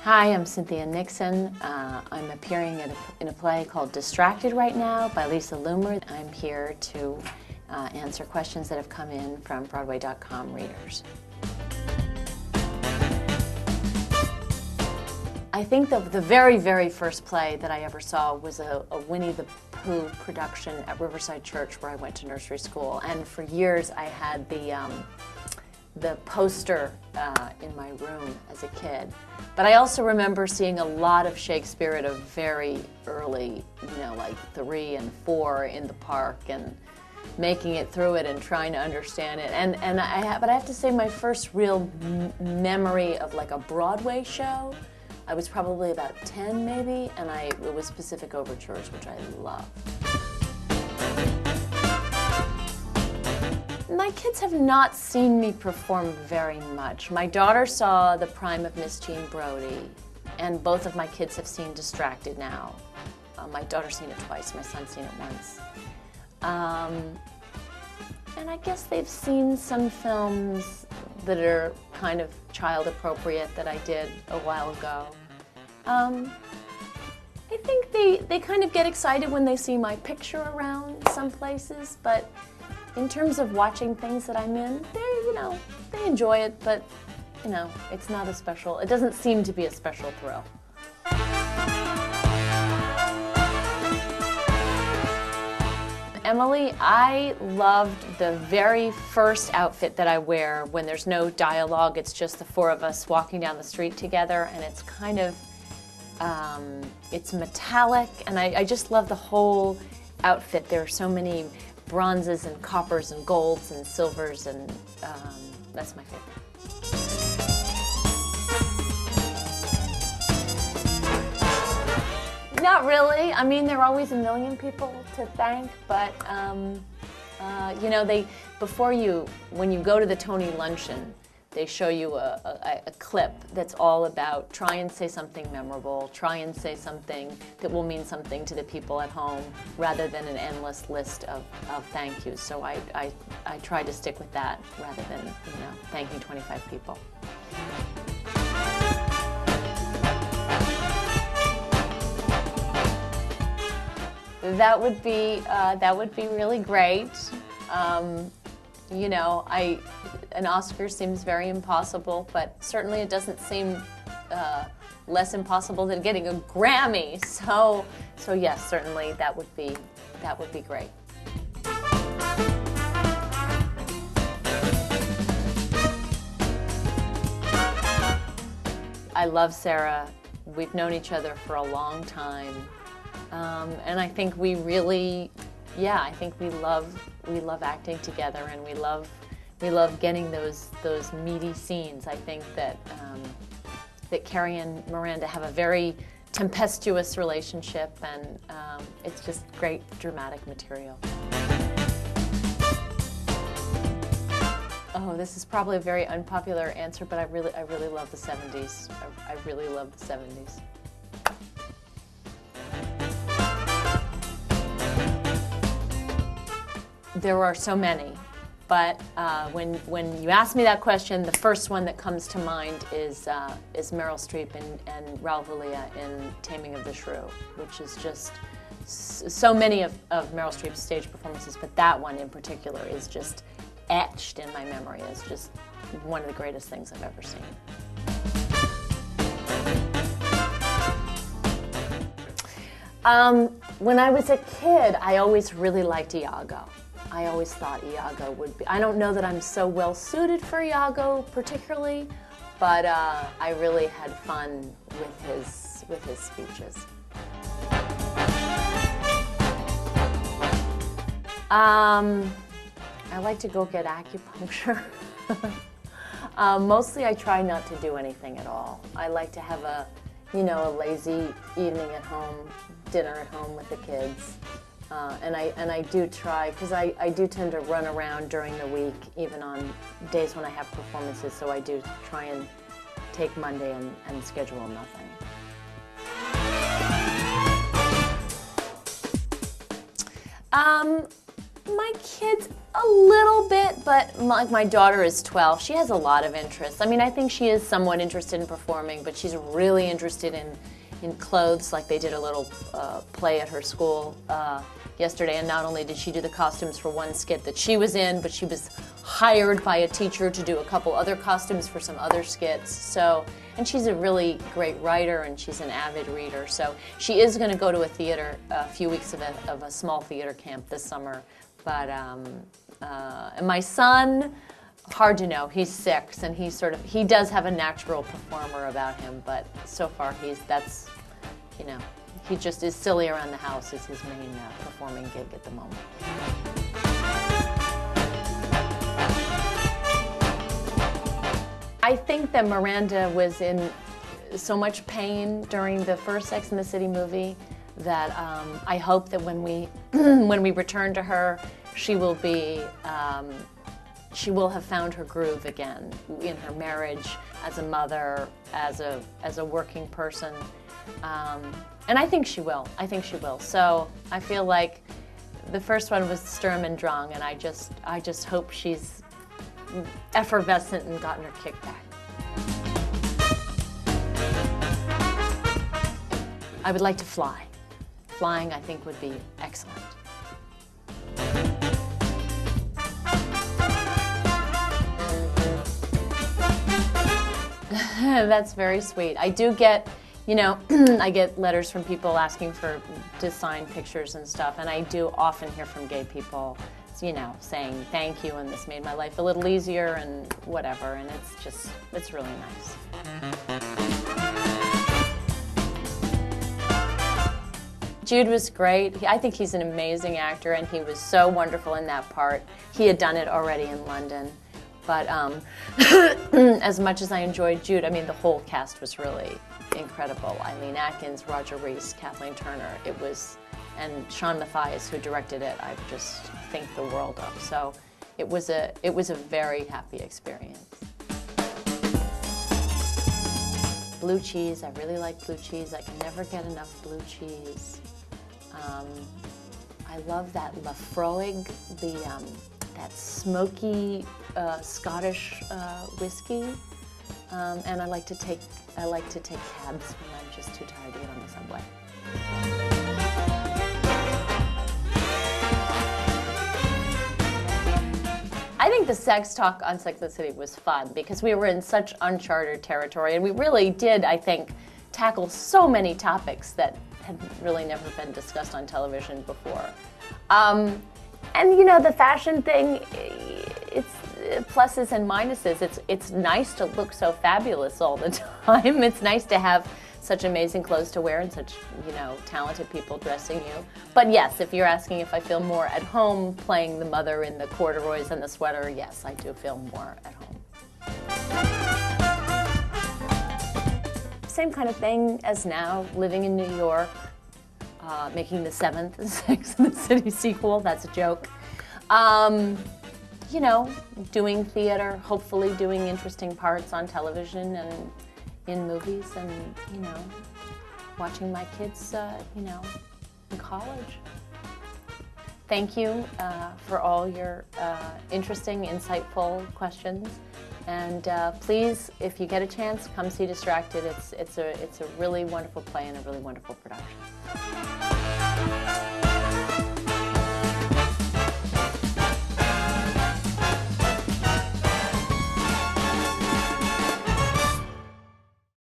Hi, I'm Cynthia Nixon. I'm appearing in a play called Distracted right now by Lisa Loomer. I'm here to answer questions that have come in from Broadway.com readers. I think the very, very first play that I ever saw was a Winnie the Pooh production at Riverside Church, where I went to nursery school. And for years I had the poster in my room as a kid. But I also remember seeing a lot of Shakespeare at a very early, like 3 and 4 in the park, and making it through it and trying to understand it. But I have to say, my first real memory of like a Broadway show, I was probably about 10 maybe, and it was Pacific Overtures, which I loved. My kids have not seen me perform very much. My daughter saw The Prime of Miss Jean Brodie, and both of my kids have seen Distracted now. My daughter's seen it twice, my son's seen it once. And I guess they've seen some films that are kind of child appropriate that I did a while ago. I think they kind of get excited when they see my picture around some places, but in terms of watching things that I'm in, they enjoy it, but it's not a special, it doesn't seem to be a special thrill. Emily, I loved the very first outfit that I wear when there's no dialogue, it's just the 4 of us walking down the street together, and it's kind of, it's metallic, and I just love the whole outfit. There are so many bronzes and coppers and golds and silvers, and that's my favorite. Not really. I mean, there are always a million people to thank, but when you go to the Tony Luncheon, they show you a clip that's all about try and say something memorable, try and say something that will mean something to the people at home, rather than an endless list of thank yous. So I try to stick with that rather than thanking 25 people. That would be really great. An Oscar seems very impossible, but certainly it doesn't seem less impossible than getting a Grammy. So yes, certainly that would be great. I love Sarah. We've known each other for a long time. And I think we really, I think we love acting together, and we love getting those meaty scenes. I think that Carrie and Miranda have a very tempestuous relationship, and it's just great dramatic material. Oh, this is probably a very unpopular answer, but I really love the 70s. I really love the 70s. There are so many, but when you ask me that question, the first one that comes to mind is Meryl Streep and Raul Julia in Taming of the Shrew, which is just so many of Meryl Streep's stage performances, but that one in particular is just etched in my memory as just one of the greatest things I've ever seen. When I was a kid, I always really liked Iago. I always thought Iago would be, I don't know that I'm so well suited for Iago particularly, but I really had fun with his speeches. I like to go get acupuncture. Mostly I try not to do anything at all. I like to have a lazy evening at home, dinner at home with the kids. And I do try, because I do tend to run around during the week, even on days when I have performances, so I do try and take Monday and schedule nothing. My kids, A little bit, but my daughter is 12. She has a lot of interests. I mean, I think she is somewhat interested in performing, but she's really interested in clothes. Like they did a little play at her school yesterday, and not only did she do the costumes for one skit that she was in, but she was hired by a teacher to do a couple other costumes for some other skits. So, and she's a really great writer, and she's an avid reader. So she is going to go to a few weeks of a small theater camp this summer. But and my son, hard to know. He's 6, and he does have a natural performer about him. But so far, he just is silly around the house is his main performing gig at the moment. I think that Miranda was in so much pain during the first Sex and the City movie that I hope that when we when we return to her, she will have found her groove again in her marriage, as a mother, as a working person, and I think she will. I think she will. So I feel like the first one was Sturm und Drang, and I just hope she's effervescent and gotten her kick back. I would like to fly. Flying, I think, would be excellent. That's very sweet. I do get, I get letters from people asking to sign pictures and stuff, and I do often hear from gay people, saying thank you, and this made my life a little easier, and whatever, and it's really nice. Jude was great. I think he's an amazing actor, and he was so wonderful in that part. He had done it already in London. But as much as I enjoyed Jude, I mean, the whole cast was really incredible. Eileen Atkins, Roger Rees, Kathleen Turner, and Sean Mathias, who directed it, I just think the world of. So it was a very happy experience. Blue cheese, I really like blue cheese. I can never get enough blue cheese. I love that Lafroig, that smoky Scottish whiskey, and I like to take cabs when I'm just too tired to get on the subway. I think the sex talk on Sex and the City was fun because we were in such uncharted territory, and we really did, I think, tackle so many topics that had really never been discussed on television before. And the fashion thing, it's pluses and minuses. It's nice to look so fabulous all the time. It's nice to have such amazing clothes to wear and such, talented people dressing you. But yes, if you're asking if I feel more at home playing the mother in the corduroys and the sweater, yes, I do feel more at home. Same kind of thing as now, living in New York, making the 7th Sex and the City sequel. That's a joke. Doing theater, hopefully doing interesting parts on television and in movies, and, watching my kids, in college. Thank you for all your interesting, insightful questions. And please, if you get a chance, come see Distracted. It's a really wonderful play and a really wonderful production.